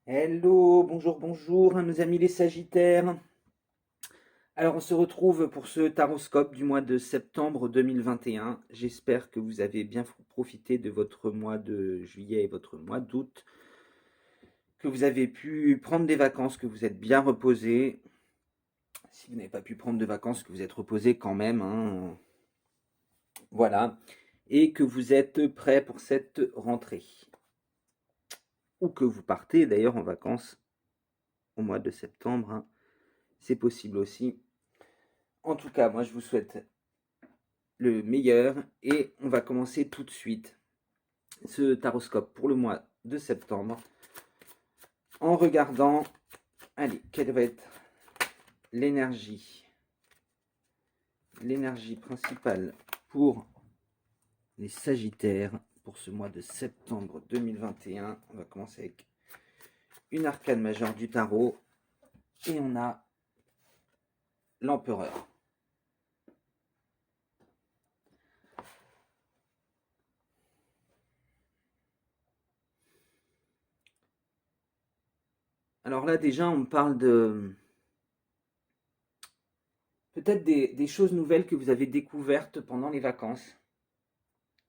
Hello, bonjour, bonjour, hein, mes amis les Sagittaires. Alors, on se retrouve pour ce taroscope du mois de septembre 2021. J'espère que vous avez bien profité de votre mois de juillet et votre mois d'août, que vous avez pu prendre des vacances, que vous êtes bien reposés. Si vous n'avez pas pu prendre de vacances, que vous êtes reposés quand même, hein, voilà, et que vous êtes prêts pour cette rentrée. Ou que vous partez d'ailleurs en vacances au mois de septembre, hein. C'est possible aussi. En tout cas, moi je vous souhaite le meilleur et on va commencer tout de suite ce taroscope pour le mois de septembre en regardant, allez, quelle va être l'énergie principale pour les Sagittaires pour ce mois de septembre 2021. On va commencer avec une arcane majeure du tarot et on a l'empereur. Alors là déjà on parle de peut-être des choses nouvelles que vous avez découvertes pendant les vacances,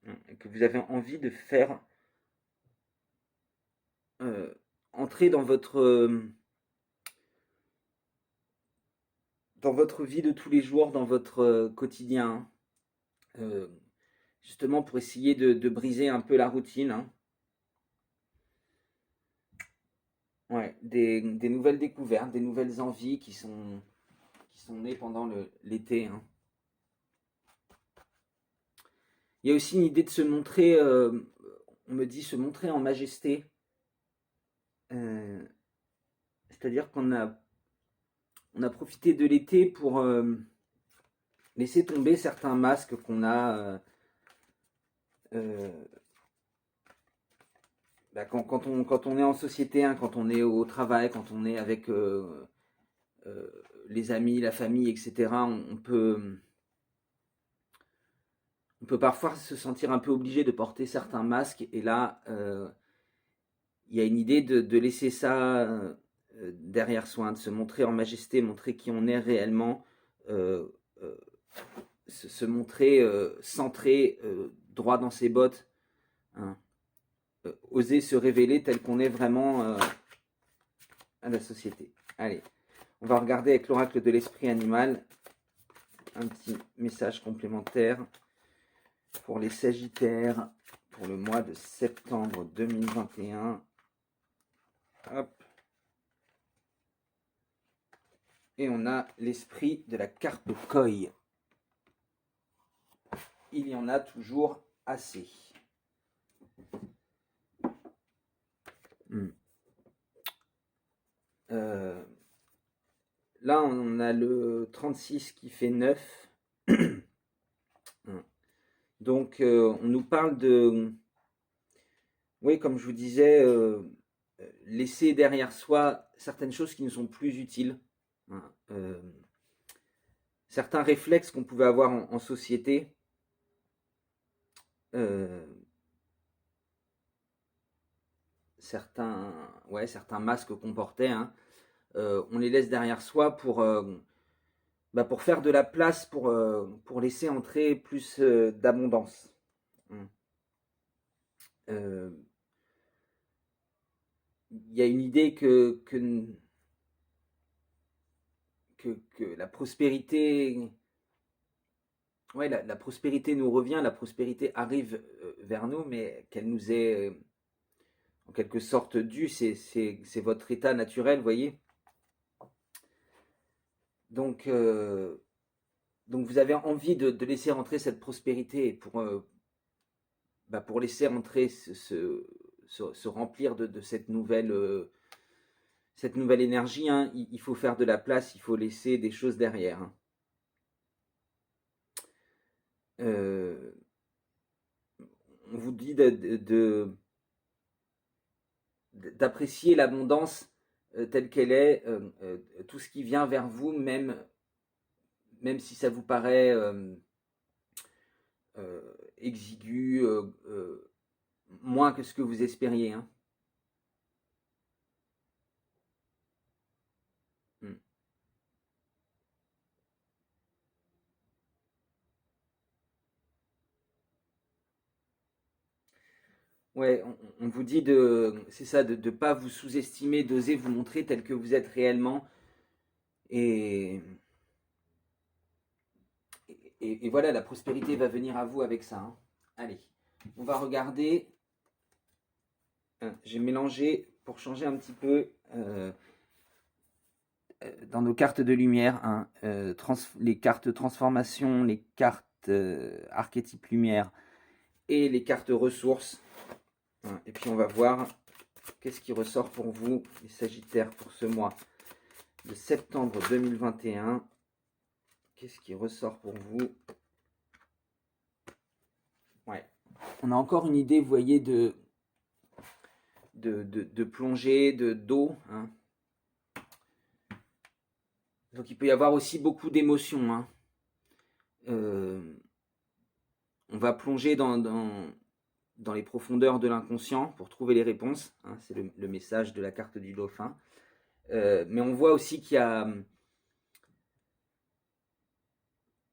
hein, que vous avez envie de faire euh, entrer dans votre vie de tous les jours, dans votre quotidien, euh, justement pour essayer de briser un peu la routine, hein. Ouais, des nouvelles découvertes, des nouvelles envies qui sont nées pendant l'été, hein. Il y a aussi une idée de se montrer, on me dit se montrer en majesté, euh, c'est-à-dire on a profité de l'été pour laisser tomber certains masques qu'on a euh, bah, quand on est en société, hein, quand on est au travail, quand on est avec euh, les amis, la famille, etc., on peut parfois se sentir un peu obligé de porter certains masques. Et là, il y a une idée de laisser ça derrière soi, de se montrer en majesté, montrer qui on est réellement, euh, euh, se montrer centré, droit dans ses bottes, hein, oser se révéler tel qu'on est vraiment à la société. Allez, on va regarder avec l'oracle de l'esprit animal un petit message complémentaire pour les Sagittaires pour le mois de septembre 2021. Hop. Et on a l'esprit de la carpe koi. Il y en a toujours assez. Hmm. Euh, Là, on a le 36 qui fait 9. Donc, on nous parle de, oui, comme je vous disais, laisser derrière soi certaines choses qui ne sont plus utiles, hein. Certains réflexes qu'on pouvait avoir en société, euh, certains masques qu'on portait, hein, on les laisse derrière soi pour faire de la place, pour laisser entrer plus d'abondance. Euh, Il y a une idée que la prospérité, ouais, la prospérité nous revient, la prospérité arrive vers nous, mais qu'elle nous est en quelque sorte due, c'est votre état naturel, vous voyez. Donc, donc vous avez envie de laisser rentrer cette prospérité pour laisser rentrer se remplir de cette nouvelle énergie, hein, il faut faire de la place, il faut laisser des choses derrière, hein. Euh, on vous dit d'apprécier l'abondance telle qu'elle est, tout ce qui vient vers vous, même si ça vous paraît exigu, moins que ce que vous espériez, hein. Ouais, on vous dit c'est ça, de ne pas vous sous-estimer, d'oser vous montrer tel que vous êtes réellement. Et, et voilà, la prospérité va venir à vous avec ça, hein. Allez, on va regarder. J'ai mélangé pour changer un petit peu dans nos cartes de lumière, hein, les cartes transformation, les cartes archétypes lumière et les cartes ressources. Hein, et puis on va voir qu'est-ce qui ressort pour vous, les Sagittaires, pour ce mois de septembre 2021. Qu'est-ce qui ressort pour vous? Ouais. On a encore une idée, vous voyez, de plongée, d'eau. Hein. Donc il peut y avoir aussi beaucoup d'émotions. Hein. On va plonger dans les profondeurs de l'inconscient pour trouver les réponses. Hein. C'est le message de la carte du dauphin. Mais on voit aussi qu'il y a...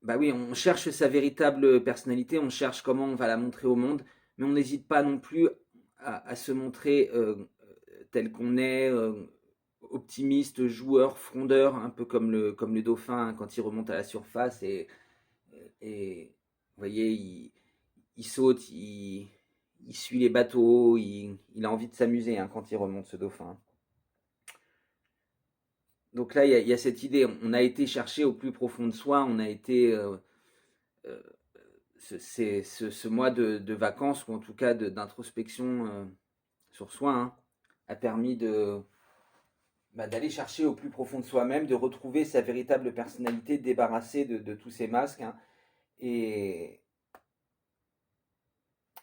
Bah oui, on cherche sa véritable personnalité, on cherche comment on va la montrer au monde, mais on n'hésite pas non plus à se montrer tel qu'on est, optimiste, joueur, frondeur, un peu comme le dauphin, hein, quand il remonte à la surface et vous voyez, il saute, il suit les bateaux, il a envie de s'amuser, hein, quand il remonte, ce dauphin. Donc là, il y a cette idée, on a été chercher au plus profond de soi, on a été... c'est ce mois de vacances, ou en tout cas d'introspection sur soi, hein, a permis d'aller chercher au plus profond de soi-même, de retrouver sa véritable personnalité, débarrassée de tous ces masques, hein, et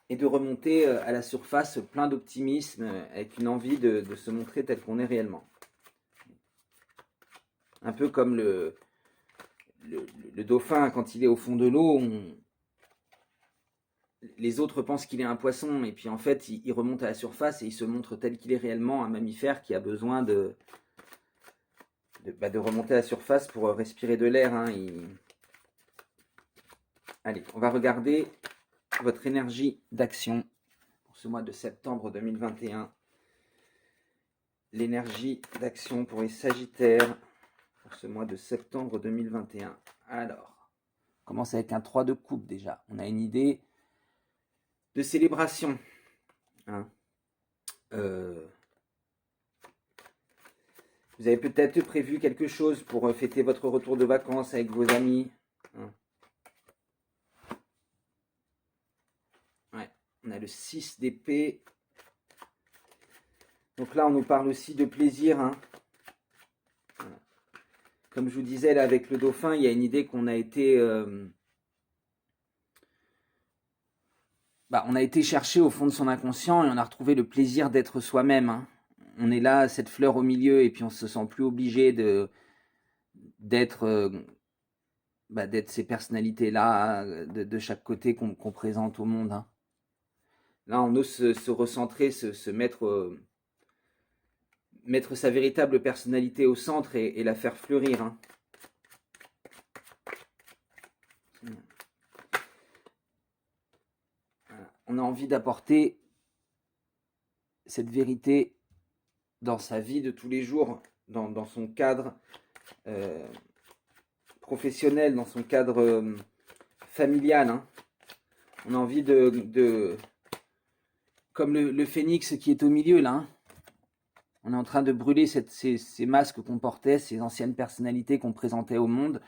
de remonter à la surface plein d'optimisme, avec une envie de se montrer tel qu'on est réellement. Un peu comme le dauphin, quand il est au fond de l'eau, les autres pensent qu'il est un poisson, et puis en fait, il remonte à la surface et il se montre tel qu'il est réellement, un mammifère qui a besoin de remonter à la surface pour respirer de l'air. Hein. Allez, on va regarder votre énergie d'action pour ce mois de septembre 2021. L'énergie d'action pour les Sagittaires pour ce mois de septembre 2021. Alors, on commence avec un 3 de coupe déjà. On a une idée de célébration. Hein. Vous avez peut-être prévu quelque chose pour fêter votre retour de vacances avec vos amis. Hein. Ouais, on a le 6 d'épée. Donc là, on nous parle aussi de plaisir. Hein. Voilà. Comme je vous disais, là, avec le dauphin, il y a une idée qu'on a été... on a été chercher au fond de son inconscient et on a retrouvé le plaisir d'être soi-même. Hein. On est là, cette fleur au milieu, et puis on se sent plus obligé d'être ces personnalités-là de chaque côté qu'on présente au monde. Hein. Là, on ose se recentrer, se mettre sa véritable personnalité au centre et la faire fleurir. Hein. On a envie d'apporter cette vérité dans sa vie de tous les jours, dans son cadre professionnel, dans son cadre familial. Hein. On a envie comme le phénix qui est au milieu là. Hein. On est en train de brûler ces masques qu'on portait, ces anciennes personnalités qu'on présentait au monde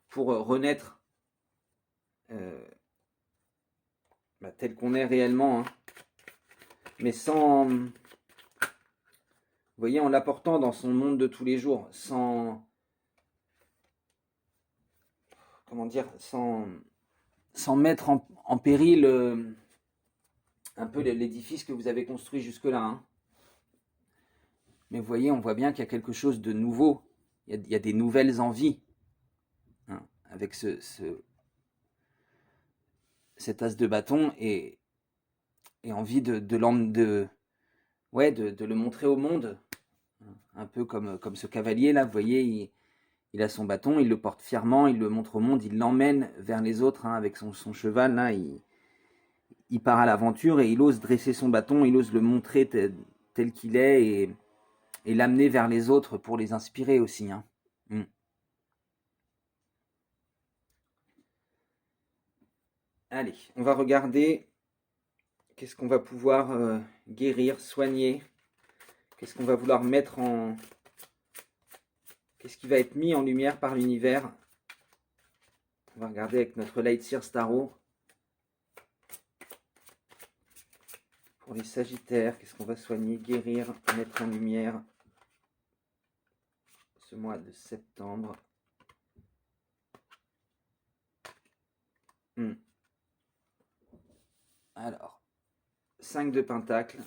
pour renaître tel qu'on est réellement. Hein. Mais sans... Vous voyez, en l'apportant dans son monde de tous les jours, sans... Comment dire, sans mettre en péril un peu l'édifice que vous avez construit jusque-là. Hein. Mais vous voyez, on voit bien qu'il y a quelque chose de nouveau. Il y a des nouvelles envies. Hein, avec cet as de bâton et envie de le montrer au monde. Un peu comme ce cavalier là, vous voyez, il a son bâton, il le porte fièrement, il le montre au monde, il l'emmène vers les autres, hein, avec son cheval là, il part à l'aventure et il ose dresser son bâton, il ose le montrer tel qu'il est et l'amener vers les autres pour les inspirer aussi, hein. Mm. Allez, on va regarder qu'est-ce qu'on va pouvoir guérir, soigner, qu'est-ce qu'on va vouloir mettre en... Qu'est-ce qui va être mis en lumière par l'univers. On va regarder avec notre Light Seer Tarot. Pour les Sagittaires, qu'est-ce qu'on va soigner, guérir, mettre en lumière ce mois de septembre. Alors, 5 de Pentacles.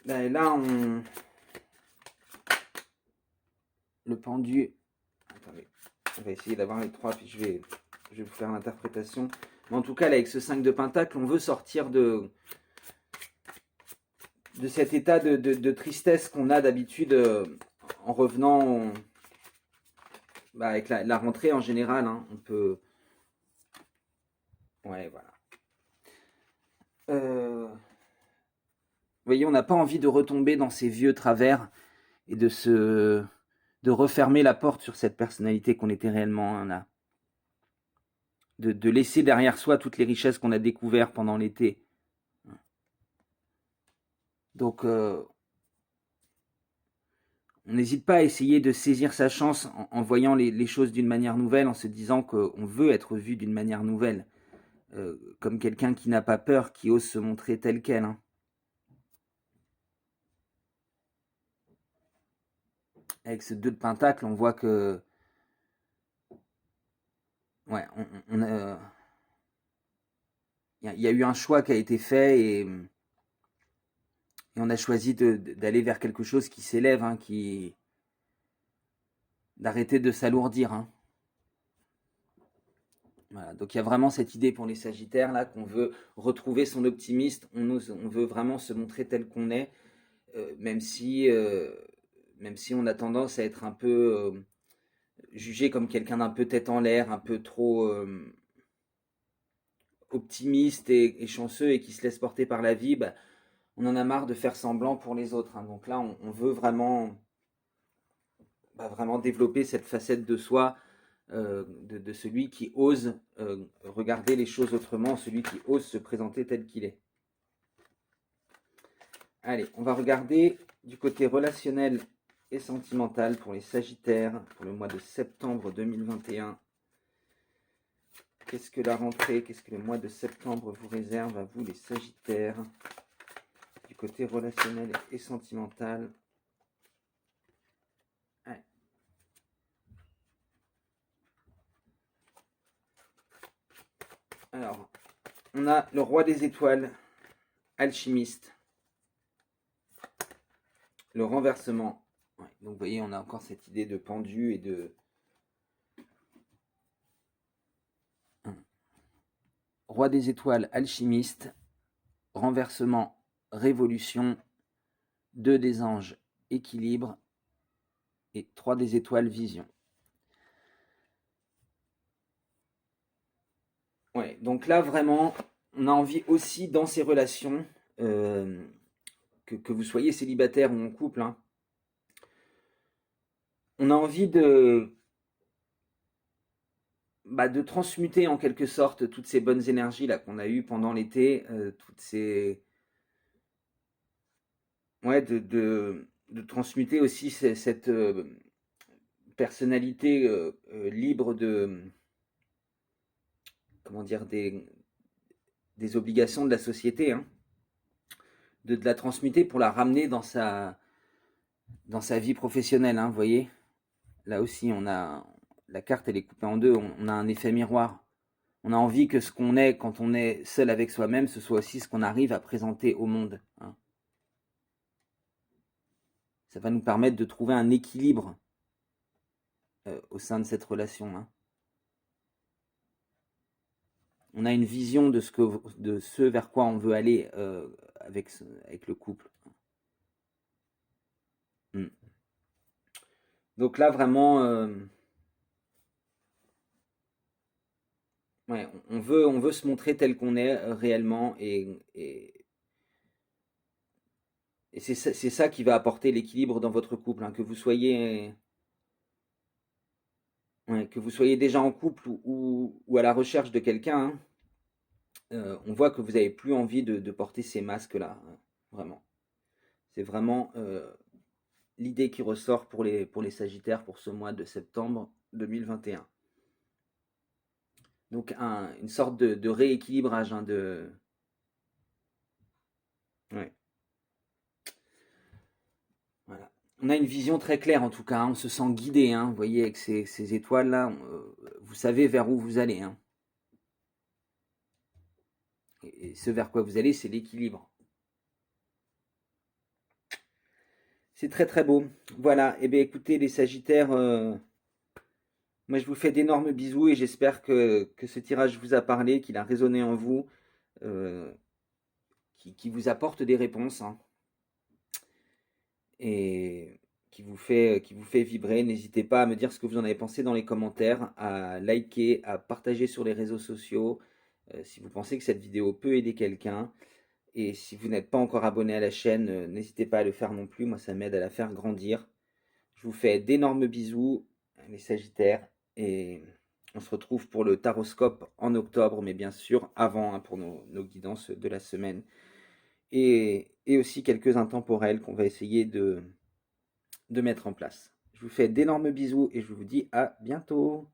Et là, le pendu... Attendez, on va essayer d'avoir les trois, puis je vais vous faire l'interprétation. Mais en tout cas, là, avec ce 5 de Pentacles, on veut sortir de cet état de tristesse qu'on a d'habitude en revenant avec la rentrée en général. Hein, on peut... Ouais, voilà. Vous voyez, on n'a pas envie de retomber dans ces vieux travers et de refermer la porte sur cette personnalité qu'on était réellement, hein, là. De laisser derrière soi toutes les richesses qu'on a découvertes pendant l'été. Donc, on n'hésite pas à essayer de saisir sa chance en voyant les choses d'une manière nouvelle, en se disant qu'on veut être vu d'une manière nouvelle. Comme quelqu'un qui n'a pas peur, qui ose se montrer tel quel. Hein. Avec ce 2 de Pentacle, on voit que... Ouais, il y a eu un choix qui a été fait et on a choisi d'aller vers quelque chose qui s'élève, hein, d'arrêter de s'alourdir. Hein. Voilà, donc il y a vraiment cette idée pour les Sagittaires là qu'on veut retrouver son optimisme, on veut vraiment se montrer tel qu'on est, même si on a tendance à être un peu jugé comme quelqu'un d'un peu tête en l'air, un peu trop optimiste et chanceux et qui se laisse porter par la vie, bah, on en a marre de faire semblant pour les autres. Hein. Donc là, on veut vraiment, vraiment développer cette facette de soi, de celui qui ose regarder les choses autrement, celui qui ose se présenter tel qu'il est. Allez, on va regarder du côté relationnel et sentimental pour les Sagittaires pour le mois de septembre 2021. Qu'est-ce que la rentrée, qu'est-ce que le mois de septembre vous réserve à vous les Sagittaires du côté relationnel et sentimental? Allez. Alors, on a le roi des étoiles, alchimiste, le renversement. Ouais, donc vous voyez, on a encore cette idée de pendu et de... Roi des étoiles, alchimiste, renversement, révolution, 2 des anges, équilibre, et 3 des étoiles, vision. Ouais, donc là, vraiment, on a envie aussi dans ces relations, que vous soyez célibataire ou en couple, hein, on a envie de transmuter en quelque sorte toutes ces bonnes énergies là qu'on a eues pendant l'été, toutes ces... Ouais, de transmuter aussi cette personnalité libre de... Comment dire, des obligations de la société, hein, de la transmuter pour la ramener dans sa vie professionnelle, hein, vous voyez. Là aussi, on a la carte, elle est coupée en deux, on a un effet miroir. On a envie que ce qu'on est quand on est seul avec soi-même, ce soit aussi ce qu'on arrive à présenter au monde. Hein. Ça va nous permettre de trouver un équilibre au sein de cette relation. Hein. On a une vision de ce vers quoi on veut aller avec le couple. Donc là, vraiment, Ouais, on veut se montrer tel qu'on est réellement et c'est ça qui va apporter l'équilibre dans votre couple, hein, ouais, que vous soyez déjà en couple ou à la recherche de quelqu'un, hein, on voit que vous n'avez plus envie de porter ces masques-là, hein, vraiment. C'est vraiment l'idée qui ressort pour les Sagittaires pour ce mois de septembre 2021. Donc une sorte de rééquilibrage, hein, ouais, voilà. On a une vision très claire en tout cas, hein, on se sent guidé, hein, vous voyez, avec ces étoiles-là, vous savez vers où vous allez, hein. Et ce vers quoi vous allez, c'est l'équilibre. C'est très très beau. Voilà, et bien écoutez les Sagittaires, moi je vous fais d'énormes bisous et j'espère que ce tirage vous a parlé, qu'il a résonné en vous, euh, qui vous apporte des réponses, hein, et qui vous fait vibrer. N'hésitez pas à me dire ce que vous en avez pensé dans les commentaires, à liker, à partager sur les réseaux sociaux, si vous pensez que cette vidéo peut aider quelqu'un. Et si vous n'êtes pas encore abonné à la chaîne, n'hésitez pas à le faire non plus, moi ça m'aide à la faire grandir. Je vous fais d'énormes bisous, les Sagittaires, et on se retrouve pour le taroscope en octobre, mais bien sûr avant, hein, pour nos guidances de la semaine. Et aussi quelques intemporels qu'on va essayer de mettre en place. Je vous fais d'énormes bisous et je vous dis à bientôt.